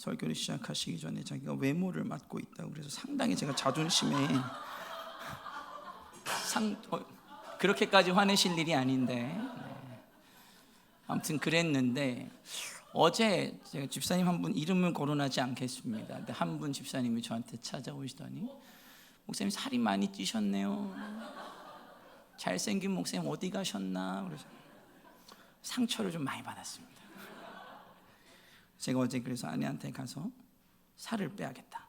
설교를 시작하시기 전에 자기가 외모를 맡고 있다고 그래서 상당히 제가 자존심에 그렇게까지 화내실 일이 아닌데 아무튼 그랬는데 어제 제가 집사님 한 분 이름을 거론하지 않겠습니다. 근데 한 분 집사님이 저한테 찾아오시더니 목사님 살이 많이 찌셨네요. 잘생긴 목사님 어디 가셨나? 그래서 상처를 좀 많이 받았습니다. 제가 어제 그래서 아내한테 가서 살을 빼야겠다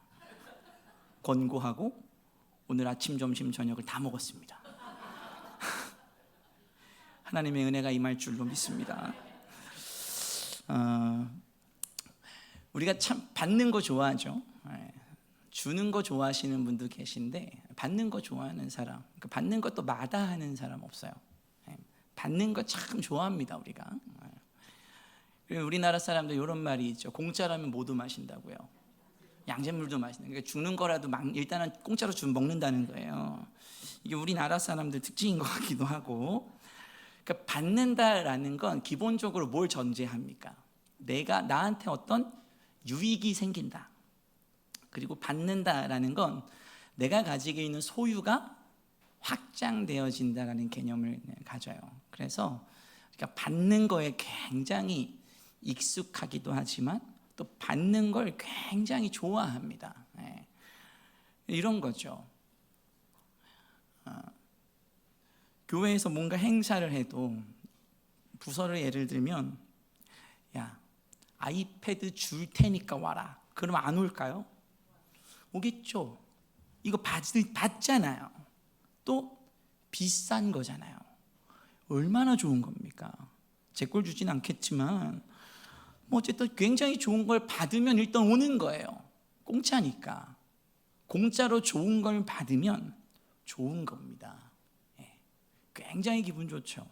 권고하고 오늘 아침, 점심, 저녁을 다 먹었습니다. 하나님의 은혜가 임할 줄로 믿습니다. 우리가 참 받는 거 좋아하죠. 주는 거 좋아하시는 분도 계신데 받는 거 좋아하는 사람, 받는 것도 마다하는 사람 없어요. 받는 거 참 좋아합니다 우리가. 우리나라 사람들 이런 말이 있죠. 공짜라면 모두 마신다고요. 양잿물도 마신다. 그러니까 주는 거라도 일단은 공짜로 먹는다는 거예요. 이게 우리나라 사람들 특징인 것 같기도 하고. 그러니까 받는다라는 건 기본적으로 뭘 전제합니까? 내가 나한테 어떤 유익이 생긴다. 그리고 받는다라는 건 내가 가지고 있는 소유가 확장되어진다라는 개념을 가져요. 그래서 그러니까 받는 거에 굉장히 익숙하기도 하지만 또 받는 걸 굉장히 좋아합니다. 이런 거죠. 교회에서 뭔가 행사를 해도 부서를 예를 들면 야 아이패드 줄 테니까 와라. 그러면 안 올까요? 오겠죠. 이거 받잖아요. 또 비싼 거잖아요. 얼마나 좋은 겁니까? 제 걸 주진 않겠지만 어쨌든 굉장히 좋은 걸 받으면 일단 오는 거예요. 공짜니까. 공짜로 좋은 걸 받으면 좋은 겁니다. 굉장히 기분 좋죠.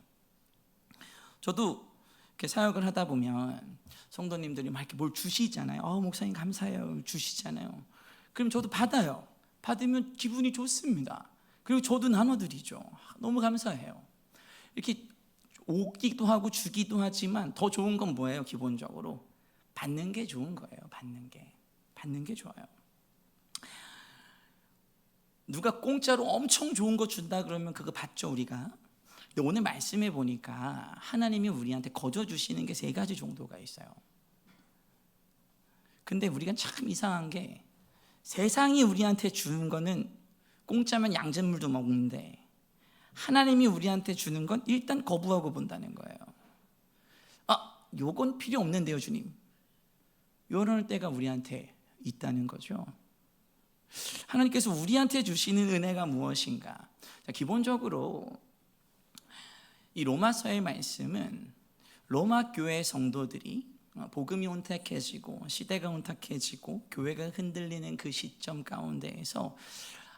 저도 이렇게 사역을 하다 보면 성도님들이 막 이렇게 뭘 주시잖아요. 목사님 감사해요. 주시잖아요. 그럼 저도 받아요. 받으면 기분이 좋습니다. 그리고 저도 나눠드리죠. 너무 감사해요. 이렇게 오기도 하고 주기도 하지만 더 좋은 건 뭐예요? 기본적으로 받는 게 좋은 거예요. 받는 게 좋아요. 누가 공짜로 엄청 좋은 거 준다 그러면 그거 받죠 우리가. 근데 오늘 말씀해 보니까 하나님이 우리한테 거저 주시는 게 3가지 정도가 있어요. 근데 우리가 참 이상한 게 세상이 우리한테 주는 거는 공짜면 양잿물도 먹는데 하나님이 우리한테 주는 건 일단 거부하고 본다는 거예요. 요건 필요 없는데요 주님. 이런 때가 우리한테 있다는 거죠. 하나님께서 우리한테 주시는 은혜가 무엇인가? 기본적으로 이 로마서의 말씀은 로마 교회 성도들이 복음이 혼탁해지고 시대가 혼탁해지고 교회가 흔들리는 그 시점 가운데에서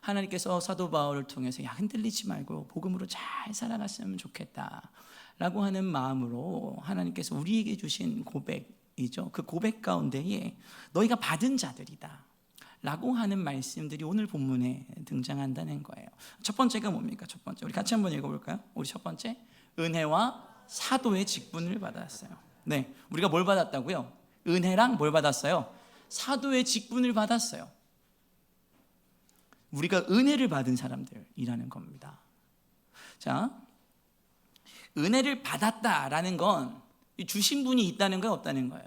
하나님께서 사도 바울을 통해서 흔들리지 말고 복음으로 잘 살아갔으면 좋겠다 라고 하는 마음으로 하나님께서 우리에게 주신 고백이죠. 그 고백 가운데에 너희가 받은 자들이다 라고 하는 말씀들이 오늘 본문에 등장한다는 거예요. 첫 번째가 뭡니까? 첫 번째 우리 같이 한번 읽어볼까요? 우리 첫 번째 은혜와 사도의 직분을 받았어요. 네, 우리가 뭘 받았다고요? 은혜랑 뭘 받았어요? 사도의 직분을 받았어요. 우리가 은혜를 받은 사람들이라는 겁니다. 자, 은혜를 받았다라는 건 주신 분이 있다는 거예요, 없다는 거예요?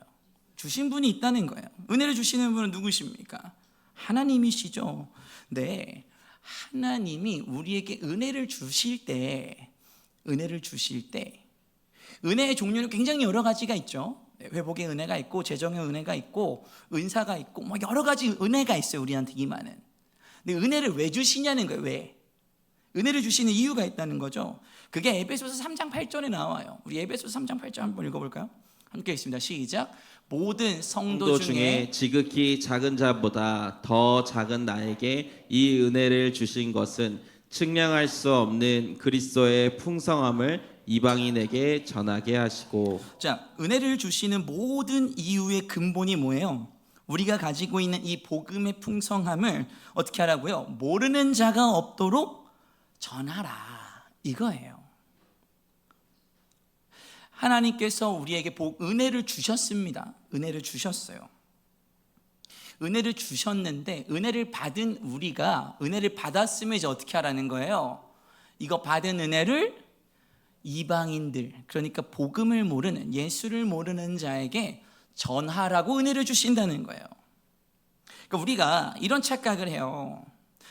주신 분이 있다는 거예요. 은혜를 주시는 분은 누구십니까? 하나님이시죠. 네, 하나님이 우리에게 은혜를 주실 때 은혜의 종류는 굉장히 여러 가지가 있죠. 회복의 은혜가 있고 재정의 은혜가 있고 은사가 있고 여러 가지 은혜가 있어요. 우리한테 임하는. 근데 은혜를 왜 주시냐는 거예요. 왜? 은혜를 주시는 이유가 있다는 거죠. 그게 에베소서 3장 8절에 나와요. 우리 에베소서 3장 8절 한번 읽어볼까요? 함께 읽습니다. 시작. 모든 성도 중에 지극히 작은 자보다 더 작은 나에게 이 은혜를 주신 것은 측량할 수 없는 그리스도의 풍성함을 이방인에게 전하게 하시고. 자, 은혜를 주시는 모든 이유의 근본이 뭐예요? 우리가 가지고 있는 이 복음의 풍성함을 어떻게 하라고요? 모르는 자가 없도록 전하라 이거예요. 하나님께서 우리에게 은혜를 주셨습니다. 은혜를 주셨어요. 은혜를 주셨는데 은혜를 받은 우리가 은혜를 받았으면 이제 어떻게 하라는 거예요? 이거 받은 은혜를 이방인들, 그러니까 복음을 모르는, 예수를 모르는 자에게 전하라고 은혜를 주신다는 거예요. 그러니까 우리가 이런 착각을 해요.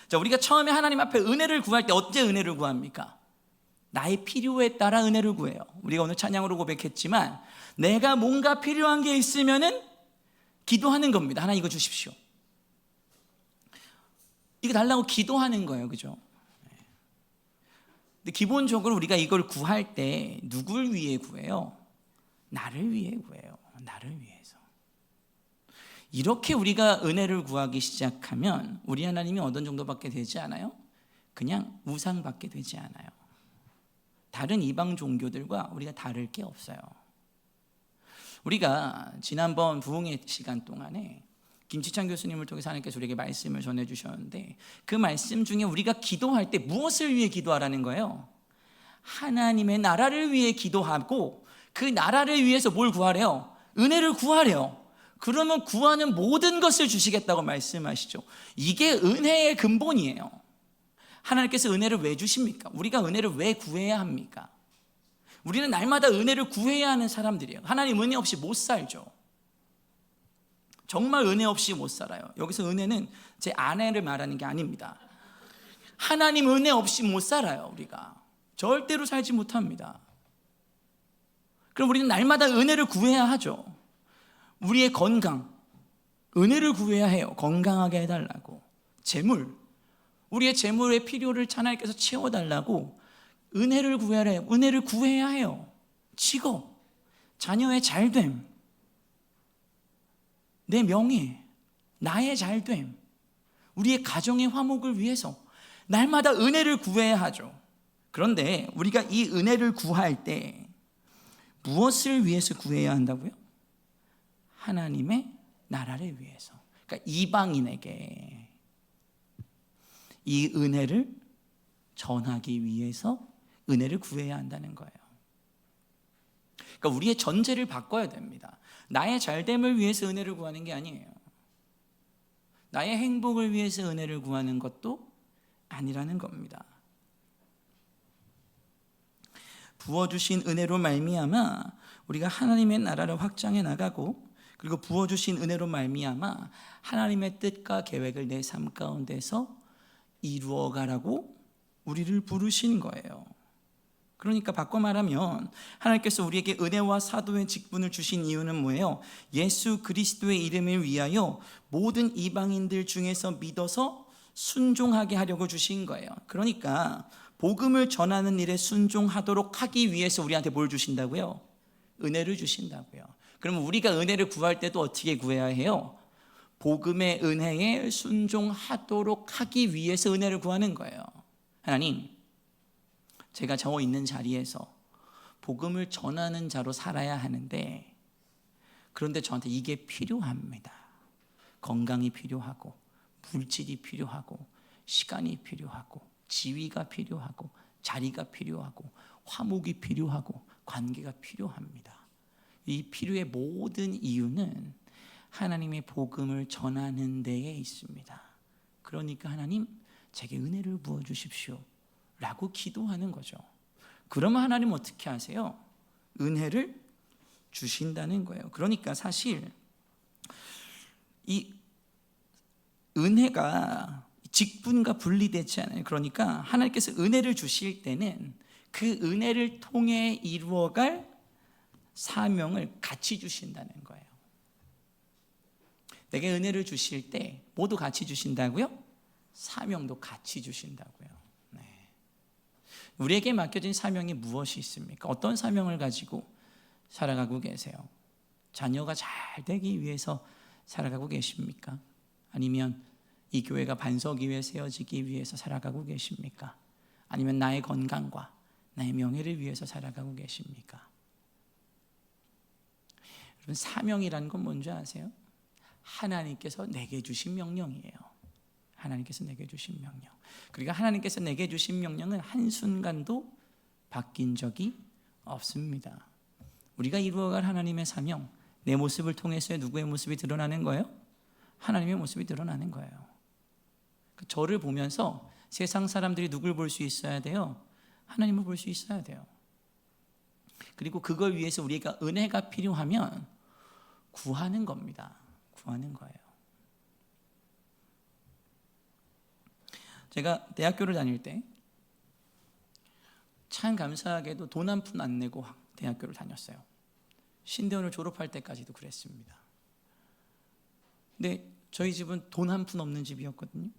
자, 우리가 처음에 하나님 앞에 은혜를 구할 때 어째 은혜를 구합니까? 나의 필요에 따라 은혜를 구해요. 우리가 오늘 찬양으로 고백했지만 내가 뭔가 필요한 게 있으면은 기도하는 겁니다. 하나님 이거 주십시오. 이거 달라고 기도하는 거예요. 그죠? 근데 기본적으로 우리가 이걸 구할 때 누굴 위해 구해요? 나를 위해 구해요. 나를 위해서. 이렇게 우리가 은혜를 구하기 시작하면 우리 하나님이 어떤 정도밖에 되지 않아요? 그냥 우상밖에 되지 않아요. 다른 이방 종교들과 우리가 다를 게 없어요. 우리가 지난번 부흥의 시간 동안에 김치찬 교수님을 통해서 하나님께서 우리에게 말씀을 전해주셨는데 그 말씀 중에 우리가 기도할 때 무엇을 위해 기도하라는 거예요? 하나님의 나라를 위해 기도하고 그 나라를 위해서 뭘 구하래요? 은혜를 구하래요. 그러면 구하는 모든 것을 주시겠다고 말씀하시죠. 이게 은혜의 근본이에요. 하나님께서 은혜를 왜 주십니까? 우리가 은혜를 왜 구해야 합니까? 우리는 날마다 은혜를 구해야 하는 사람들이에요. 하나님 은혜 없이 못 살죠. 정말 은혜 없이 못 살아요. 여기서 은혜는 제 아내를 말하는 게 아닙니다. 하나님 은혜 없이 못 살아요. 우리가 절대로 살지 못합니다. 그럼 우리는 날마다 은혜를 구해야 하죠. 우리의 건강, 은혜를 구해야 해요. 건강하게 해달라고. 재물, 우리의 재물의 필요를 하나님께서 채워달라고 은혜를 구해야 해요. 은혜를 구해야 해요. 직업, 자녀의 잘됨, 내 명예, 나의 잘됨, 우리의 가정의 화목을 위해서 날마다 은혜를 구해야 하죠. 그런데 우리가 이 은혜를 구할 때 무엇을 위해서 구해야 한다고요? 하나님의 나라를 위해서. 그러니까 이방인에게 이 은혜를 전하기 위해서 은혜를 구해야 한다는 거예요. 그러니까 우리의 전제를 바꿔야 됩니다. 나의 잘됨을 위해서 은혜를 구하는 게 아니에요. 나의 행복을 위해서 은혜를 구하는 것도 아니라는 겁니다. 부어주신 은혜로 말미암아 우리가 하나님의 나라를 확장해 나가고, 그리고 부어주신 은혜로 말미암아 하나님의 뜻과 계획을 내 삶 가운데서 이루어가라고 우리를 부르신 거예요. 그러니까 바꿔 말하면 하나님께서 우리에게 은혜와 사도의 직분을 주신 이유는 뭐예요? 예수 그리스도의 이름을 위하여 모든 이방인들 중에서 믿어서 순종하게 하려고 주신 거예요. 그러니까 복음을 전하는 일에 순종하도록 하기 위해서 우리한테 뭘 주신다고요? 은혜를 주신다고요. 그러면 우리가 은혜를 구할 때도 어떻게 구해야 해요? 복음의 은혜에 순종하도록 하기 위해서 은혜를 구하는 거예요. 하나님, 제가 저 있는 자리에서 복음을 전하는 자로 살아야 하는데, 그런데 저한테 이게 필요합니다. 건강이 필요하고, 물질이 필요하고, 시간이 필요하고, 지위가 필요하고, 자리가 필요하고, 화목이 필요하고, 관계가 필요합니다. 이 필요의 모든 이유는 하나님의 복음을 전하는 데에 있습니다. 그러니까 하나님, 제게 은혜를 부어주십시오 라고 기도하는 거죠. 그러면 하나님 어떻게 하세요? 은혜를 주신다는 거예요. 그러니까 사실 이 은혜가 직분과 분리되지 않아요. 그러니까 하나님께서 은혜를 주실 때는 그 은혜를 통해 이루어갈 사명을 같이 주신다는 거예요. 내게 은혜를 주실 때 모두 같이 주신다고요? 사명도 같이 주신다고요. 네. 우리에게 맡겨진 사명이 무엇이 있습니까? 어떤 사명을 가지고 살아가고 계세요? 자녀가 잘 되기 위해서 살아가고 계십니까? 아니면 이 교회가 반석위에 세워지기 위해서 살아가고 계십니까? 아니면 나의 건강과 나의 명예를 위해서 살아가고 계십니까? 여러분, 사명이라는 건 뭔지 아세요? 하나님께서 내게 주신 명령이에요. 하나님께서 내게 주신 명령. 그러니까 하나님께서 내게 주신 명령은 한순간도 바뀐 적이 없습니다. 우리가 이루어갈 하나님의 사명, 내 모습을 통해서 누구의 모습이 드러나는 거예요? 하나님의 모습이 드러나는 거예요. 저를 보면서 세상 사람들이 누굴 볼 수 있어야 돼요? 하나님을 볼 수 있어야 돼요. 그리고 그걸 위해서 우리가 은혜가 필요하면 구하는 겁니다. 구하는 거예요. 제가 대학교를 다닐 때 참 감사하게도 돈 한 푼 안 내고 대학교를 다녔어요. 신대원을 졸업할 때까지도 그랬습니다. 근데 저희 집은 돈 한 푼 없는 집이었거든요.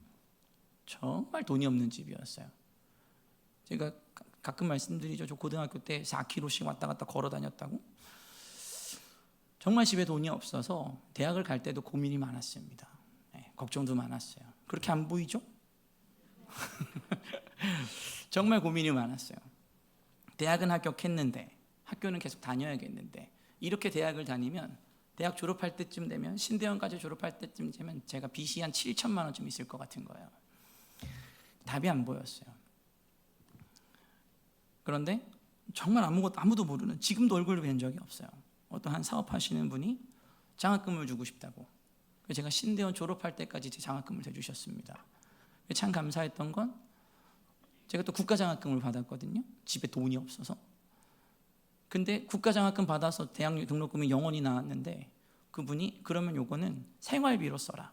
정말 돈이 없는 집이었어요. 제가 가끔 말씀드리죠. 저 고등학교 때 4km씩 왔다 갔다 걸어 다녔다고. 정말 집에 돈이 없어서 대학을 갈 때도 고민이 많았습니다. 네, 걱정도 많았어요. 그렇게 안 보이죠? 정말 고민이 많았어요. 대학은 합격했는데, 학교는 계속 다녀야겠는데, 이렇게 대학을 다니면 대학 졸업할 때쯤 되면, 신대원까지 졸업할 때쯤 되면 제가 빚이 한 7천만 원쯤 있을 것 같은 거예요. 답이 안 보였어요. 그런데 정말 아무도 모르는, 지금도 얼굴을 뵌 적이 없어요. 어떤 한 사업하시는 분이 장학금을 주고 싶다고. 제가 신대원 졸업할 때까지 제 장학금을 대주셨습니다. 참 감사했던 건 제가 또 국가장학금을 받았거든요. 집에 돈이 없어서. 근데 국가장학금 받아서 대학 등록금이 0원이 나왔는데 그분이 그러면 요거는 생활비로 써라.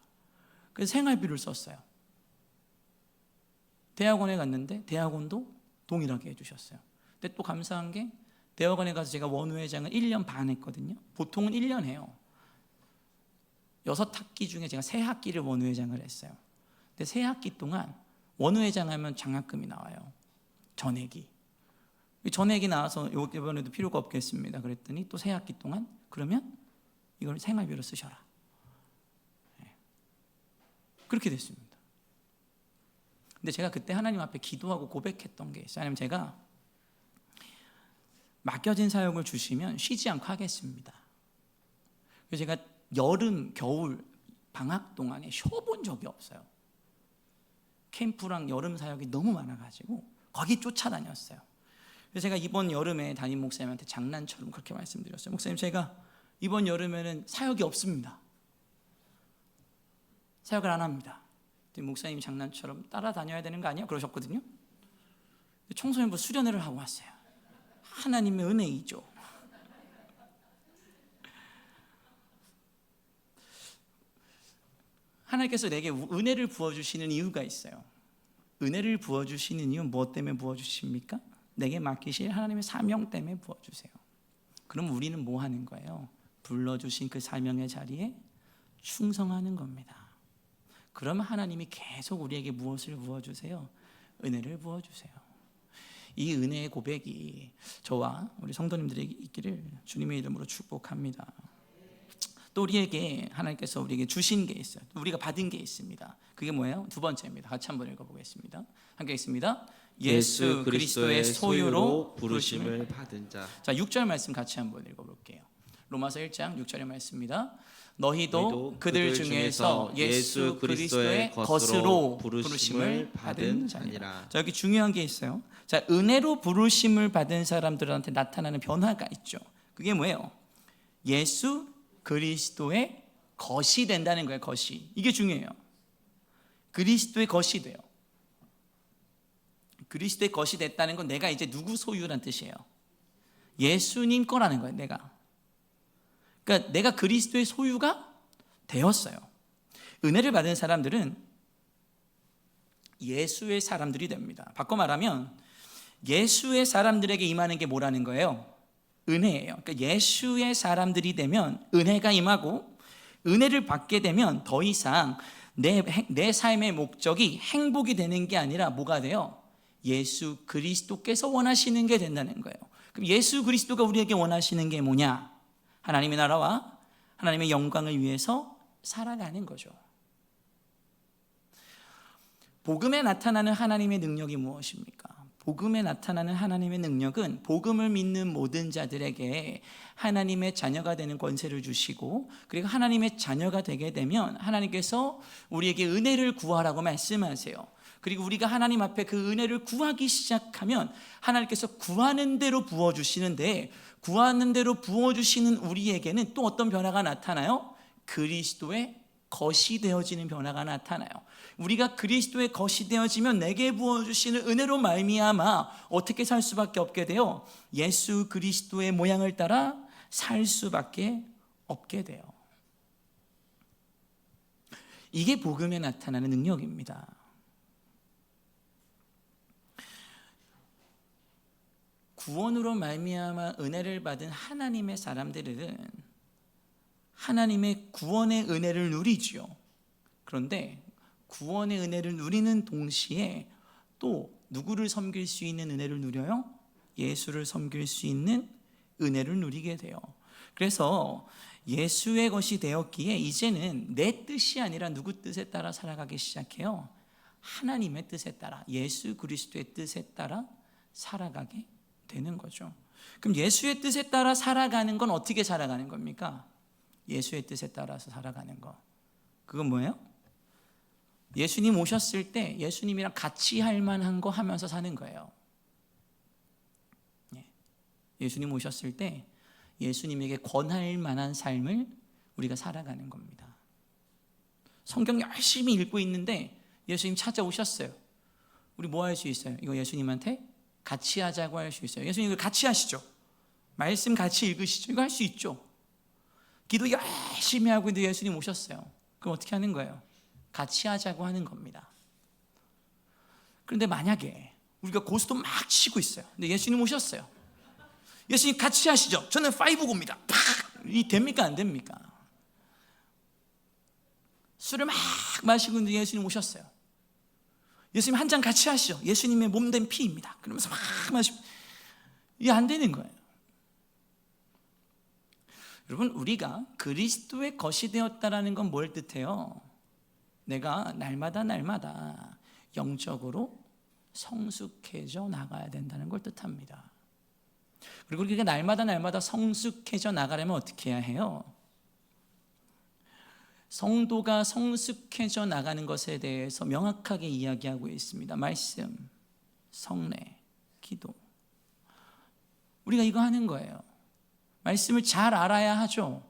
그래서 생활비를 썼어요. 대학원에 갔는데 대학원도 동일하게 해주셨어요. 근데 또 감사한 게 대학원에 가서 제가 원우회장을 1년 반 했거든요. 보통은 1년 해요. 6학기 중에 제가 3학기를 원우회장을 했어요. 근데 3학기 동안 원우회장 하면 장학금이 나와요. 전액이. 전액이 나와서 이번에도 필요가 없겠습니다. 그랬더니 또 3학기 동안 그러면 이걸 생활비로 쓰셔라. 그렇게 됐습니다. 근데 제가 그때 하나님 앞에 기도하고 고백했던 게 있어요. 하나님, 제가 맡겨진 사역을 주시면 쉬지 않고 하겠습니다. 그래서 제가 여름, 겨울, 방학 동안에 쉬어본 적이 없어요. 캠프랑 여름 사역이 너무 많아가지고 거기 쫓아다녔어요. 그래서 제가 이번 여름에 담임 목사님한테 장난처럼 그렇게 말씀드렸어요. 목사님, 제가 이번 여름에는 사역이 없습니다. 사역을 안 합니다. 목사님이 장난처럼 따라다녀야 되는 거 아니야? 그러셨거든요. 청소년부 수련회를 하고 왔어요. 하나님의 은혜이죠. 하나님께서 내게 은혜를 부어주시는 이유가 있어요. 은혜를 부어주시는 이유는 무엇 때문에 부어주십니까? 내게 맡기실 하나님의 사명 때문에 부어주세요. 그럼 우리는 뭐 하는 거예요? 불러주신 그 사명의 자리에 충성하는 겁니다. 그러면 하나님이 계속 우리에게 무엇을 부어주세요? 은혜를 부어주세요. 이 은혜의 고백이 저와 우리 성도님들에게 있기를 주님의 이름으로 축복합니다. 또 우리에게 하나님께서 우리에게 주신 게 있어요. 우리가 받은 게 있습니다. 그게 뭐예요? 두 번째입니다. 같이 한번 읽어보겠습니다. 함께 읽습니다. 예수 그리스도의 소유로 부르심을 받은 자. 자, 6절 말씀 같이 한번 읽어볼게요. 로마서 1장 6절의 말씀입니다. 너희도 그들 중에서 예수 그리스도의 것으로 부르심을 받은 자니라. 자, 여기 중요한 게 있어요. 자, 은혜로 부르심을 받은 사람들한테 나타나는 변화가 있죠. 그게 뭐예요? 예수 그리스도의 것이 된다는 거예요. 것이. 이게 중요해요. 그리스도의 것이 돼요. 그리스도의 것이 됐다는 건 내가 이제 누구 소유란 뜻이에요? 예수님 거라는 거예요. 그러니까 내가 그리스도의 소유가 되었어요. 은혜를 받은 사람들은 예수의 사람들이 됩니다. 바꿔 말하면 예수의 사람들에게 임하는 게 뭐라는 거예요? 은혜예요. 그러니까 예수의 사람들이 되면 은혜가 임하고, 은혜를 받게 되면 더 이상 내 삶의 목적이 행복이 되는 게 아니라 뭐가 돼요? 예수 그리스도께서 원하시는 게 된다는 거예요. 그럼 예수 그리스도가 우리에게 원하시는 게 뭐냐? 하나님의 나라와 하나님의 영광을 위해서 살아가는 거죠. 복음에 나타나는 하나님의 능력이 무엇입니까? 복음에 나타나는 하나님의 능력은 복음을 믿는 모든 자들에게 하나님의 자녀가 되는 권세를 주시고, 그리고 하나님의 자녀가 되게 되면 하나님께서 우리에게 은혜를 구하라고 말씀하세요. 그리고 우리가 하나님 앞에 그 은혜를 구하기 시작하면 하나님께서 구하는 대로 부어주시는데, 구하는 대로 부어주시는 우리에게는 또 어떤 변화가 나타나요? 그리스도의 것이 되어지는 변화가 나타나요. 우리가 그리스도의 것이 되어지면 내게 부어주시는 은혜로 말미암아 어떻게 살 수밖에 없게 돼요? 예수 그리스도의 모양을 따라 살 수밖에 없게 돼요. 이게 복음에 나타나는 능력입니다. 구원으로 말미암아 은혜를 받은 하나님의 사람들은 하나님의 구원의 은혜를 누리지요. 그런데 구원의 은혜를 누리는 동시에 또 누구를 섬길 수 있는 은혜를 누려요? 예수를 섬길 수 있는 은혜를 누리게 돼요. 그래서 예수의 것이 되었기에 이제는 내 뜻이 아니라 누구 뜻에 따라 살아가기 시작해요. 하나님의 뜻에 따라, 예수 그리스도의 뜻에 따라 살아가게 되는 거죠. 그럼 예수의 뜻에 따라 살아가는 건 어떻게 살아가는 겁니까? 예수의 뜻에 따라서 살아가는 거. 그건 뭐예요? 예수님 오셨을 때 예수님이랑 같이 할 만한 거 하면서 사는 거예요. 예수님 오셨을 때 예수님에게 권할 만한 삶을 우리가 살아가는 겁니다. 성경 열심히 읽고 있는데 예수님 찾아오셨어요. 우리 뭐 할 수 있어요? 이거 예수님한테 같이 하자고 할 수 있어요. 예수님 이거 같이 하시죠. 말씀 같이 읽으시죠. 이거 할 수 있죠. 기도 열심히 하고 있는데 예수님 오셨어요. 그럼 어떻게 하는 거예요? 같이 하자고 하는 겁니다. 그런데 만약에 우리가 고스톱 막 치고 있어요. 근데 예수님 오셨어요. 예수님 같이 하시죠. 저는 5고입니다. 이 됩니까 안 됩니까? 술을 막 마시고 있는데 예수님 오셨어요. 예수님 한 잔 같이 하시죠. 예수님의 몸된 피입니다. 그러면서 막 마시고 이게 안 되는 거예요. 여러분, 우리가 그리스도의 것이 되었다라는 건 뭘 뜻해요? 내가 날마다 영적으로 성숙해져 나가야 된다는 걸 뜻합니다. 그리고 우리가 날마다 성숙해져 나가려면 어떻게 해야 해요? 성도가 성숙해져 나가는 것에 대해서 명확하게 이야기하고 있습니다. 말씀, 성례, 기도. 우리가 이거 하는 거예요. 말씀을 잘 알아야 하죠.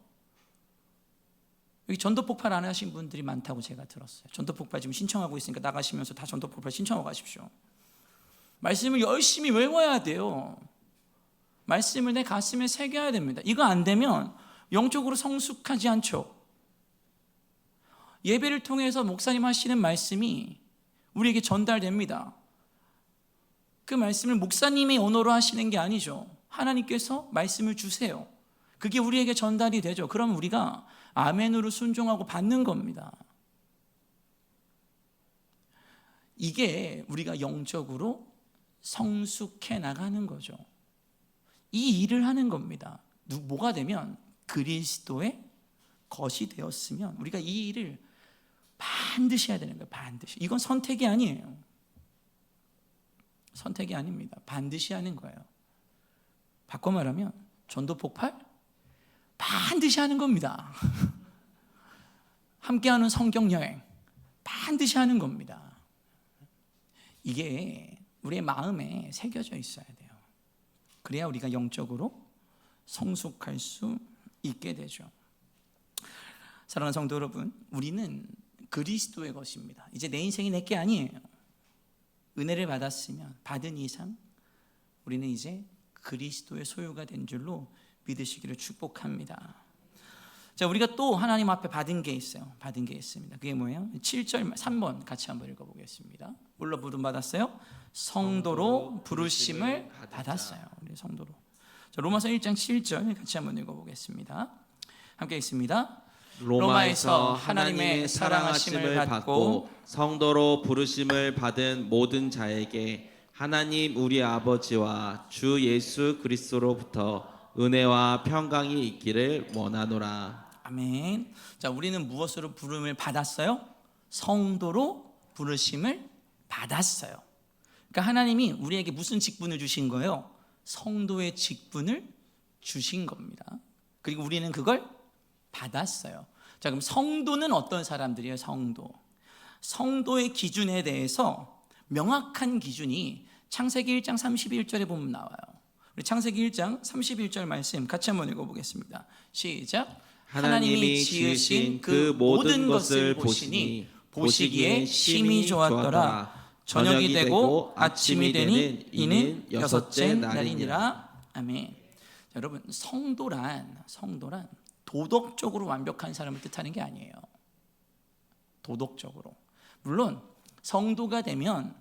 여기 전도폭발 안 하신 분들이 많다고 제가 들었어요. 전도폭발 지금 신청하고 있으니까 나가시면서 다 전도폭발 신청하고 가십시오. 말씀을 열심히 외워야 돼요. 말씀을 내 가슴에 새겨야 됩니다. 이거 안 되면 영적으로 성숙하지 않죠. 예배를 통해서 목사님 하시는 말씀이 우리에게 전달됩니다. 그 말씀을 목사님의 언어로 하시는 게 아니죠. 하나님께서 말씀을 주세요. 그게 우리에게 전달이 되죠. 그럼 우리가 아멘으로 순종하고 받는 겁니다. 이게 우리가 영적으로 성숙해 나가는 거죠. 이 일을 하는 겁니다. 뭐가 되면 그리스도의 것이 되었으면 우리가 이 일을 반드시 해야 되는 거예요. 반드시. 이건 선택이 아니에요. 선택이 아닙니다. 반드시 하는 거예요. 바꿔 말하면 전도폭발 반드시 하는 겁니다. 함께하는 성경여행 반드시 하는 겁니다. 이게 우리의 마음에 새겨져 있어야 돼요. 그래야 우리가 영적으로 성숙할 수 있게 되죠. 사랑하는 성도 여러분, 우리는 그리스도의 것입니다. 이제 내 인생이 내 게 아니에요. 은혜를 받았으면 받은 이상 우리는 이제 그리스도의 소유가 된 줄로 믿으시기를 축복합니다. 자, 우리가 또 하나님 앞에 받은 게 있어요. 받은 게 있습니다. 그게 뭐예요? 7절 3번 같이 한번 읽어보겠습니다. 뭘로 부름 받았어요? 성도로 부르심을 받았어요. 우리 성도로. 자, 로마서 1장 7절 같이 한번 읽어보겠습니다. 함께 읽습니다. 로마에서 하나님의 사랑하심을 받고 성도로 부르심을 받은 모든 자에게 하나님 우리 아버지와 주 예수 그리스도로부터 은혜와 평강이 있기를 원하노라. 아멘. 자, 우리는 무엇으로 부름을 받았어요? 성도로 부르심을 받았어요. 그러니까 하나님이 우리에게 무슨 직분을 주신 거예요? 성도의 직분을 주신 겁니다. 그리고 우리는 그걸 받았어요. 자, 그럼 성도는 어떤 사람들이에요? 성도의 기준에 대해서 명확한 기준이 창세기 1장 31절에 보면 나와요. 우리 창세기 1장 31절 말씀 같이 한번 읽어보겠습니다. 시작. 하나님이 지으신 그 모든 것을 보시니 보시기에 심히 좋았더라. 저녁이 되고 아침이 되니 이는 여섯째 날이니라. 아멘. 여러분, 성도란 도덕적으로 완벽한 사람을 뜻하는 게 아니에요. 도덕적으로. 물론 성도가 되면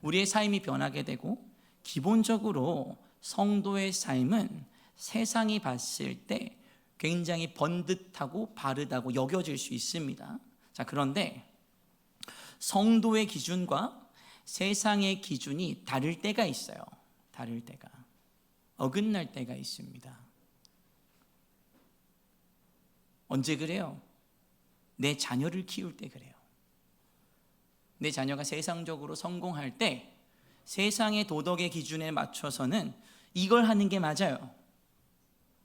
우리의 삶이 변하게 되고, 기본적으로 성도의 삶은 세상이 봤을 때 굉장히 번듯하고 바르다고 여겨질 수 있습니다. 자, 그런데 성도의 기준과 세상의 기준이 다를 때가 있어요. 다를 때가. 어긋날 때가 있습니다. 언제 그래요? 내 자녀를 키울 때 그래요. 내 자녀가 세상적으로 성공할 때 세상의 도덕의 기준에 맞춰서는 이걸 하는 게 맞아요.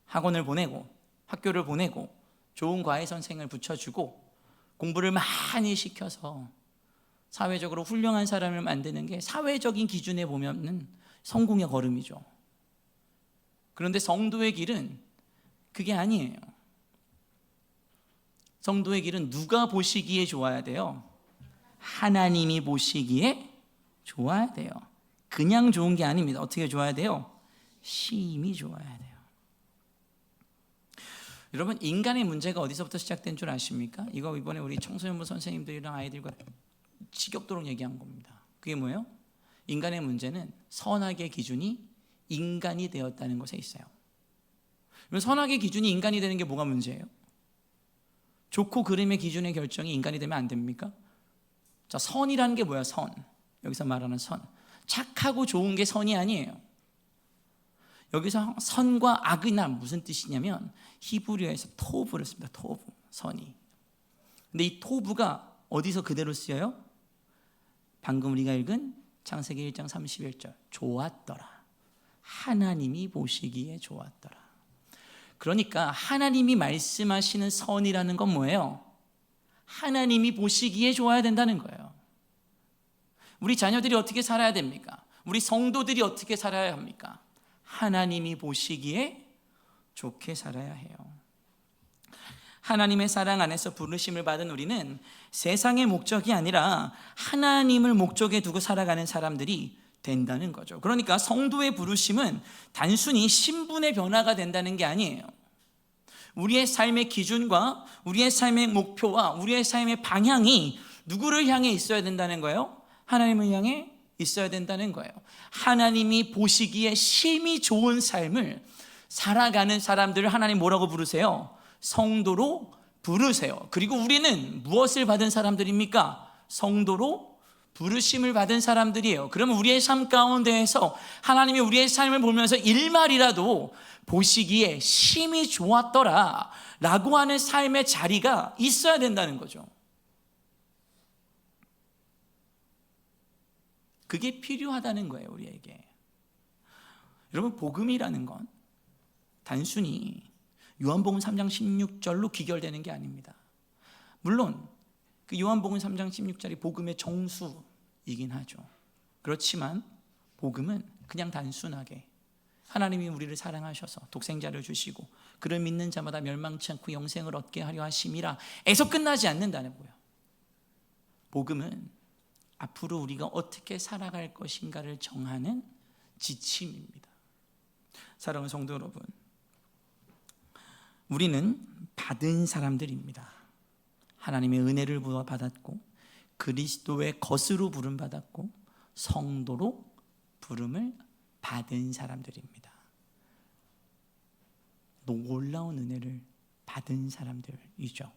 학원을 보내고 학교를 보내고 좋은 과외 선생을 붙여주고 공부를 많이 시켜서 사회적으로 훌륭한 사람을 만드는 게 사회적인 기준에 보면은 성공의 걸음이죠. 그런데 성도의 길은 그게 아니에요. 성도의 길은 누가 보시기에 좋아야 돼요? 하나님이 보시기에 좋아야 돼요. 그냥 좋은 게 아닙니다. 어떻게 좋아야 돼요? 심히 좋아야 돼요. 여러분, 인간의 문제가 어디서부터 시작된 줄 아십니까? 이거 이번에 우리 청소년부 선생님들이랑 아이들과 지겹도록 얘기한 겁니다. 그게 뭐예요? 인간의 문제는 선악의 기준이 인간이 되었다는 것에 있어요. 선악의 기준이 인간이 되는 게 뭐가 문제예요? 좋고 그름의 기준의 결정이 인간이 되면 안 됩니까? 자, 선이라는 게 뭐야? 선. 여기서 말하는 선. 착하고 좋은 게 선이 아니에요. 여기서 선과 악이나 무슨 뜻이냐면 히브리어에서 토브를 씁니다. 토브, 선이. 근데 이 토브가 어디서 그대로 쓰여요? 방금 우리가 읽은 창세기 1장 31절. 좋았더라. 하나님이 보시기에 좋았더라. 그러니까 하나님이 말씀하시는 선이라는 건 뭐예요? 하나님이 보시기에 좋아야 된다는 거예요. 우리 자녀들이 어떻게 살아야 됩니까? 우리 성도들이 어떻게 살아야 합니까? 하나님이 보시기에 좋게 살아야 해요. 하나님의 사랑 안에서 부르심을 받은 우리는 세상의 목적이 아니라 하나님을 목적에 두고 살아가는 사람들이 된다는 거죠. 그러니까 성도의 부르심은 단순히 신분의 변화가 된다는 게 아니에요. 우리의 삶의 기준과 우리의 삶의 목표와 우리의 삶의 방향이 누구를 향해 있어야 된다는 거예요? 하나님을 향해 있어야 된다는 거예요. 하나님이 보시기에 심히 좋은 삶을 살아가는 사람들을 하나님 뭐라고 부르세요? 성도로 부르세요. 그리고 우리는 무엇을 받은 사람들입니까? 성도로 부르심을 받은 사람들이에요. 그러면 우리의 삶 가운데에서 하나님이 우리의 삶을 보면서 일말이라도 보시기에 심히 좋았더라 라고 하는 삶의 자리가 있어야 된다는 거죠. 그게 필요하다는 거예요, 우리에게. 여러분, 복음이라는 건 단순히 요한복음 3장 16절로 귀결되는 게 아닙니다. 물론 그 요한복음 3장 16절이 복음의 정수이긴 하죠. 그렇지만 복음은 그냥 단순하게 하나님이 우리를 사랑하셔서 독생자를 주시고 그를 믿는 자마다 멸망치 않고 영생을 얻게 하려 하심이라 에서 끝나지 않는다는 거예요. 복음은 앞으로 우리가 어떻게 살아갈 것인가를 정하는 지침입니다. 사랑하는 성도 여러분, 우리는 받은 사람들입니다. 하나님의 은혜를 받았고 그리스도의 것으로 부름받았고 성도로 부름을 받은 사람들입니다. 놀라운 은혜를 받은 사람들이죠.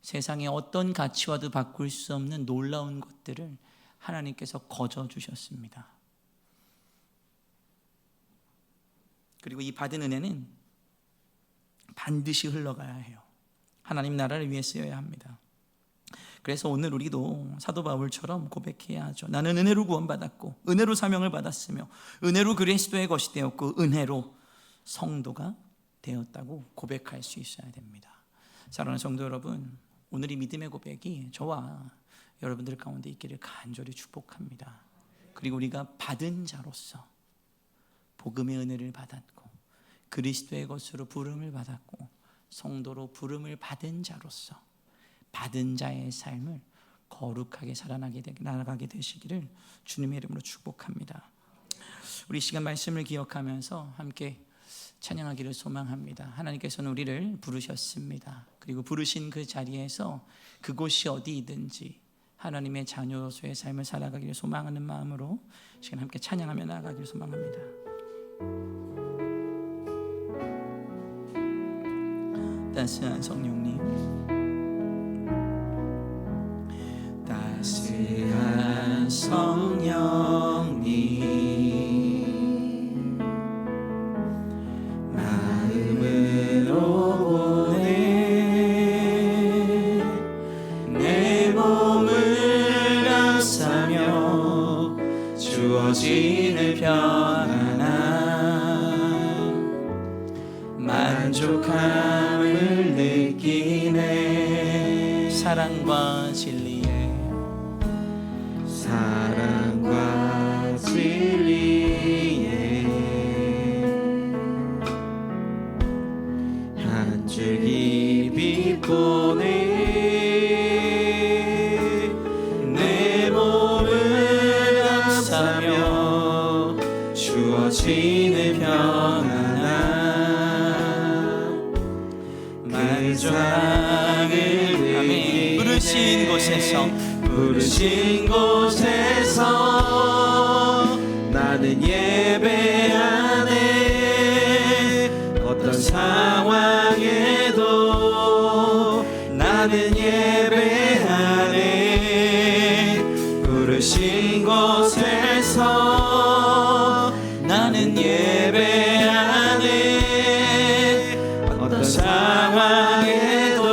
세상의 어떤 가치와도 바꿀 수 없는 놀라운 것들을 하나님께서 거저 주셨습니다. 그리고 이 받은 은혜는 반드시 흘러가야 해요. 하나님 나라를 위해 쓰여야 합니다. 그래서 오늘 우리도 사도 바울처럼 고백해야 하죠. 나는 은혜로 구원받았고 은혜로 사명을 받았으며 은혜로 그리스도의 것이 되었고 은혜로 성도가 되었다고 고백할 수 있어야 됩니다. 사랑하는 성도 여러분, 오늘 이 믿음의 고백이 저와 여러분들 가운데 있기를 간절히 축복합니다. 그리고 우리가 받은 자로서 복음의 은혜를 받았고 그리스도의 것으로 부름을 받았고 성도로 부름을 받은 자로서 받은 자의 삶을 거룩하게 살아나가게 되시기를 주님의 이름으로 축복합니다. 우리 시간 말씀을 기억하면서 함께 찬양하기를 소망합니다. 하나님께서는 우리를 부르셨습니다. 그리고 부르신 그 자리에서 그곳이 어디이든지 하나님의 자녀로서의 삶을 살아가기를 소망하는 마음으로 시간 함께 찬양하며 나아가기를 소망합니다. 따스한 성령님, 따스한 성령님, 마음으로 보내 내 몸을 감싸며 주어지는 평안함, 만족함을 느끼네. 사랑과 진리에 한 줄기 빛 보내 내 몸을 감싸며 주어지는 평안함, 만족함을 느끼네. 부르신 곳에서 나는 예배하네. 어떤 상황에도 나는 예배하네. 부르신 곳에서 나는 예배하네. 어떤 상황에도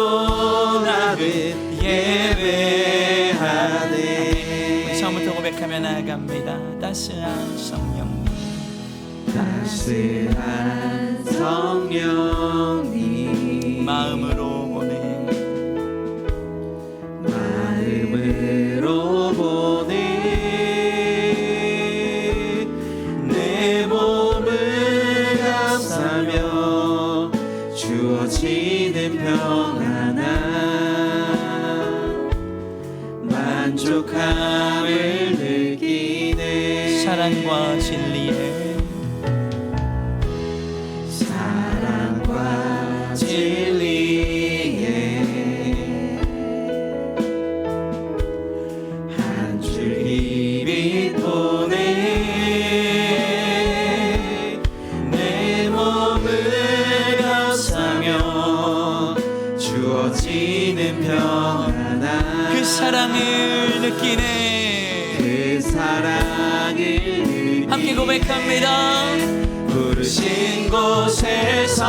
나는 예배하네. 처음부터 고백하며 나아갑니다. 따스한 성령님, 따스한 성령님, 마음으로 보내 내 몸을 감싸며 주어지는 평안함, 만족함을 느끼네. 사랑과 진리에 한 줄기 빛 보내 내 몸을 감싸며 주어지는 평안함, 그 사랑을 느끼네. 그 사랑을 느끼네. 함께 고백합니다. 부르신 곳에서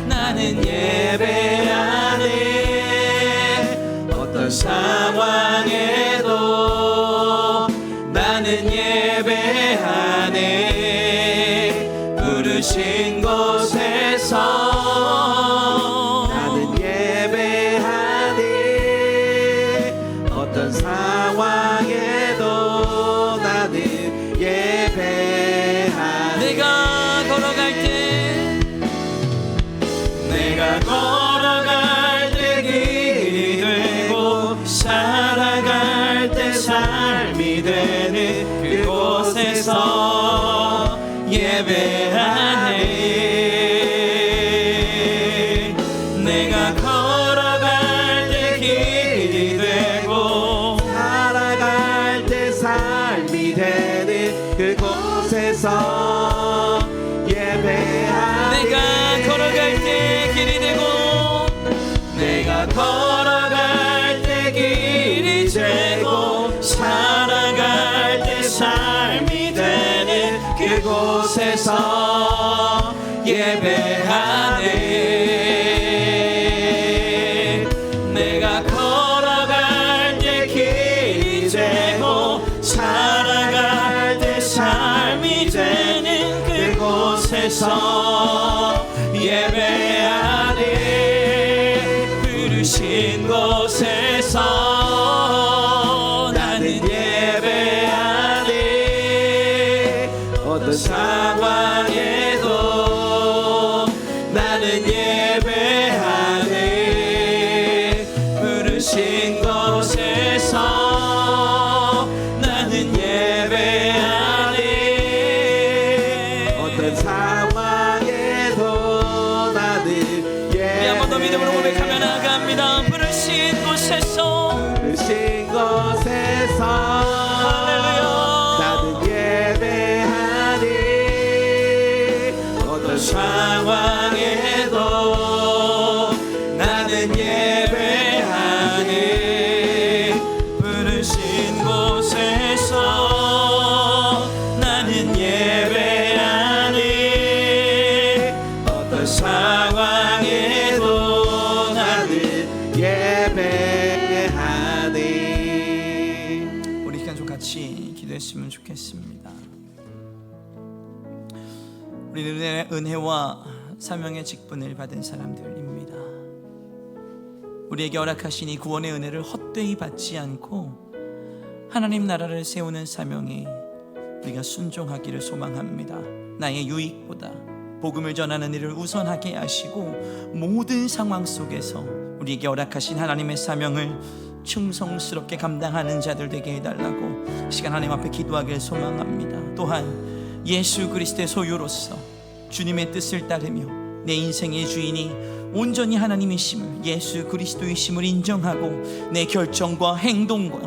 나는 예배하네. 어떤 상황에도 나는 예배하네. 부르신 곳에서 나는 예배하네. 어떤 상황에도 나는 예배하네. 내가 걸어갈 때 길이 되고 살아갈 때 삶이 되는 그곳에서 예배하네. 내가 걸어갈 때 길이 되고 살아갈 때 삶이 되는 그곳에서 예배하네. 내가 걸어갈 때 길이 되고 내가 걸어갈 때 길이 되고 살아갈 때 삶이 되는 그곳에서 예배하네. 내가 걸어갈 때 길이 되고 살아갈 때 삶이 되는 그곳에서 예배하네. 부르신 곳에서 나는 예배하네. 어떤 상황에도 나는 부르신 곳에서 나는 예배하리. 어떤 상황에도 나는 우리 한 번 더 믿음으로 고백하며 나갑니다. 부르신 곳에서 부르신 곳에서 나는 예배하리. 어떤 상황에도 나는 예배하니. 부르신 곳에서 나는 예배하니. 어떤 상황에도 나는 예배하니. 우리 시간 좀 같이 기도했으면 좋겠습니다. 우리는 은혜와 사명의 직분을 받은 사람들입니다. 우리에게 허락하신 이 구원의 은혜를 헛되이 받지 않고 하나님 나라를 세우는 사명에 우리가 순종하기를 소망합니다. 나의 유익보다 복음을 전하는 일을 우선하게 하시고 모든 상황 속에서 우리에게 허락하신 하나님의 사명을 충성스럽게 감당하는 자들 되게 해달라고 시간 하나님 앞에 기도하기를 소망합니다. 또한 예수 그리스도의 소유로서 주님의 뜻을 따르며 내 인생의 주인이 온전히 하나님이심을, 예수 그리스도이심을 인정하고 내 결정과 행동과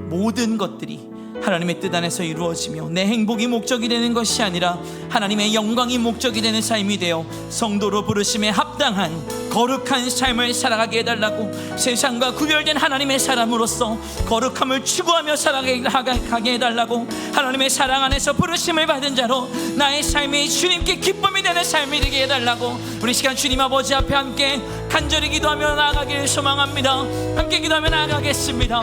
모든 것들이 하나님의 뜻 안에서 이루어지며 내 행복이 목적이 되는 것이 아니라 하나님의 영광이 목적이 되는 삶이 되어 성도로 부르심에 합당한 거룩한 삶을 살아가게 해달라고, 세상과 구별된 하나님의 사람으로서 거룩함을 추구하며 살아가게 해달라고, 하나님의 사랑 안에서 부르심을 받은 자로 나의 삶이 주님께 기쁨이 되는 삶이 되게 해달라고 우리 시간 주님 아버지 앞에 함께 간절히 기도하며 나아가기를 소망합니다. 함께 기도하며 나아가겠습니다.